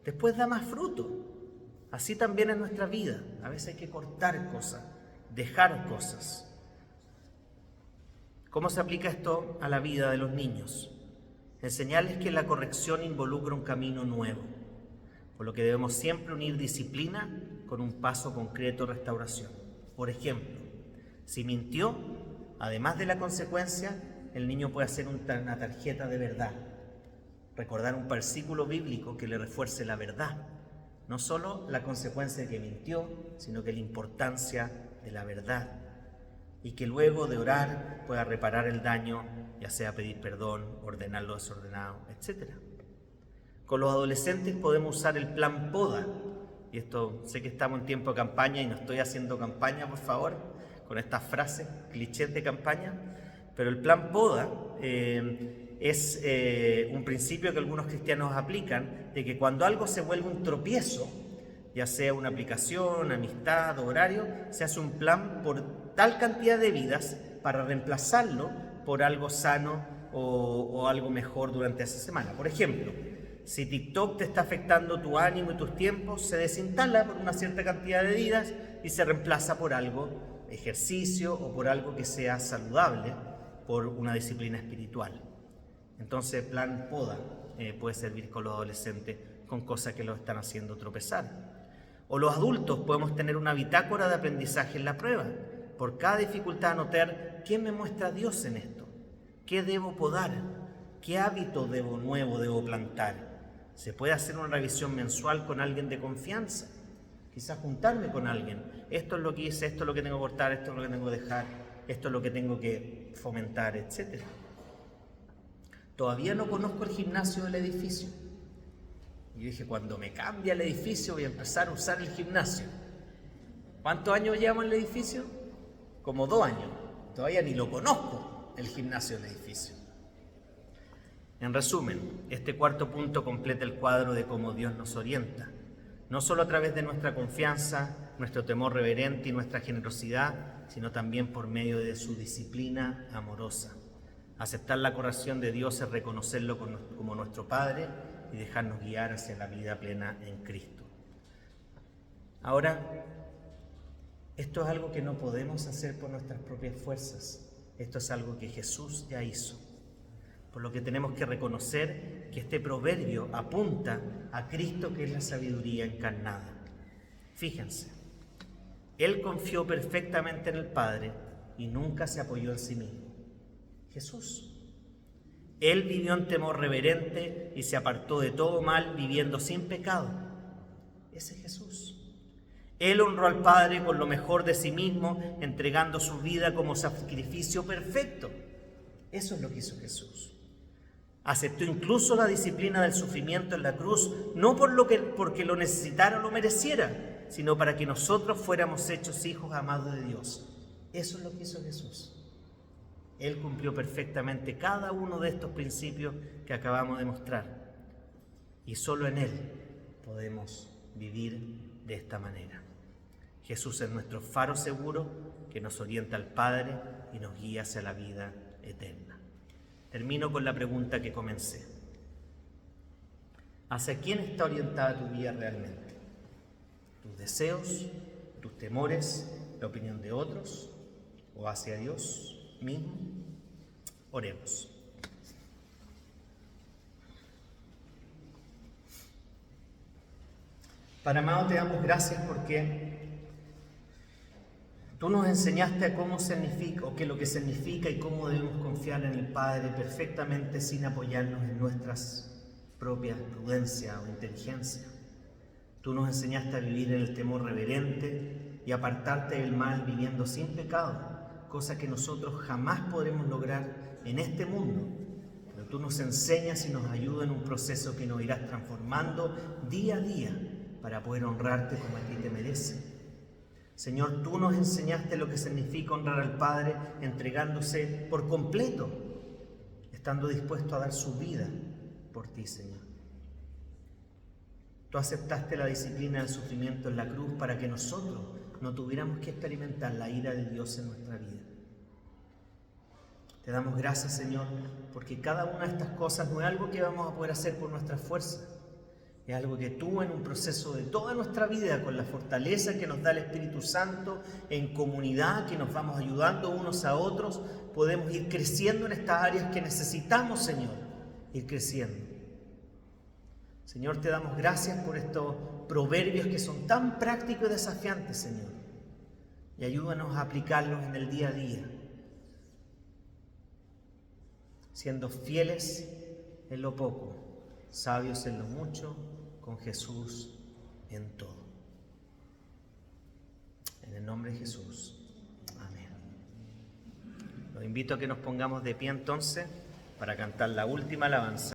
después da más fruto. Así también es nuestra vida. A veces hay que cortar cosas, dejar cosas. ¿Cómo se aplica esto a la vida de los niños? Enseñarles que la corrección involucra un camino nuevo, por lo que debemos siempre unir disciplina con un paso concreto de restauración. Por ejemplo, si mintió, además de la consecuencia, el niño puede hacer una tarjeta de verdad, recordar un versículo bíblico que le refuerce la verdad, no solo la consecuencia de que mintió, sino que la importancia de la verdad, y que luego de orar pueda reparar el daño, ya sea pedir perdón, ordenar lo desordenado, etc. Con los adolescentes podemos usar el plan PODA, y esto sé que estamos en tiempo de campaña y no estoy haciendo campaña, por favor, con estas frases, clichés de campaña, pero el plan PODA es un principio que algunos cristianos aplican, de que cuando algo se vuelve un tropiezo, ya sea una aplicación, amistad o horario, se hace un plan por tal cantidad de vidas para reemplazarlo por algo sano o algo mejor durante esa semana. Por ejemplo, si TikTok te está afectando tu ánimo y tus tiempos, se desinstala por una cierta cantidad de vidas y se reemplaza por algo, ejercicio o por algo que sea saludable, por una disciplina espiritual. Entonces, plan PODA puede servir con los adolescentes con cosas que los están haciendo tropezar. O los adultos podemos tener una bitácora de aprendizaje en la prueba. Por cada dificultad anotar, ¿qué me muestra Dios en esto? ¿Qué debo podar? ¿Qué hábito nuevo debo plantar? Se puede hacer una revisión mensual con alguien de confianza. Quizás juntarme con alguien. Esto es lo que hice, esto es lo que tengo que cortar, esto es lo que tengo que dejar, esto es lo que tengo que fomentar, etc. Todavía no conozco el gimnasio del edificio. Y yo dije, cuando me cambie el edificio voy a empezar a usar el gimnasio. ¿Cuántos años llevamos en el edificio? Como 2 años. Todavía ni lo conozco, el gimnasio del edificio. En resumen, este cuarto punto completa el cuadro de cómo Dios nos orienta, no solo a través de nuestra confianza, nuestro temor reverente y nuestra generosidad, sino también por medio de su disciplina amorosa. Aceptar la corrección de Dios es reconocerlo como nuestro Padre y dejarnos guiar hacia la vida plena en Cristo. Ahora, esto es algo que no podemos hacer por nuestras propias fuerzas. Esto es algo que Jesús ya hizo. Por lo que tenemos que reconocer que este proverbio apunta a Cristo, que es la sabiduría encarnada. Fíjense, Él confió perfectamente en el Padre y nunca se apoyó en sí mismo. Jesús. Él vivió en temor reverente y se apartó de todo mal, viviendo sin pecado. Ese es Jesús. Él honró al Padre con lo mejor de sí mismo, entregando su vida como sacrificio perfecto. Eso es lo que hizo Jesús. Aceptó incluso la disciplina del sufrimiento en la cruz, no porque lo necesitara o lo mereciera, sino para que nosotros fuéramos hechos hijos amados de Dios. Eso es lo que hizo Jesús. Él cumplió perfectamente cada uno de estos principios que acabamos de mostrar. Y solo en Él podemos vivir de esta manera. Jesús es nuestro faro seguro que nos orienta al Padre y nos guía hacia la vida eterna. Termino con la pregunta que comencé. ¿Hacia quién está orientada tu vida realmente? tus deseos, tus temores, la opinión de otros o hacia Dios mismo. Oremos. Padre amado, te damos gracias porque tú nos enseñaste a cómo significa, o qué es lo que significa y cómo debemos confiar en el Padre perfectamente sin apoyarnos en nuestras propias prudencia o inteligencia. Tú nos enseñaste a vivir en el temor reverente y apartarte del mal viviendo sin pecado, cosa que nosotros jamás podremos lograr en este mundo. Pero tú nos enseñas y nos ayudas en un proceso que nos irás transformando día a día para poder honrarte como a ti te merece. Señor, tú nos enseñaste lo que significa honrar al Padre entregándose por completo, estando dispuesto a dar su vida por ti, Señor. Tú aceptaste la disciplina del sufrimiento en la cruz para que nosotros no tuviéramos que experimentar la ira de Dios en nuestra vida. Te damos gracias, Señor, porque cada una de estas cosas no es algo que vamos a poder hacer por nuestra fuerza. Es algo que tú en un proceso de toda nuestra vida, con la fortaleza que nos da el Espíritu Santo, en comunidad, que nos vamos ayudando unos a otros, podemos ir creciendo en estas áreas que necesitamos, Señor, ir creciendo. Señor, te damos gracias por estos proverbios que son tan prácticos y desafiantes, Señor. Y ayúdanos a aplicarlos en el día a día, siendo fieles en lo poco, sabios en lo mucho, con Jesús en todo. En el nombre de Jesús. Amén. Los invito a que nos pongamos de pie entonces para cantar la última alabanza.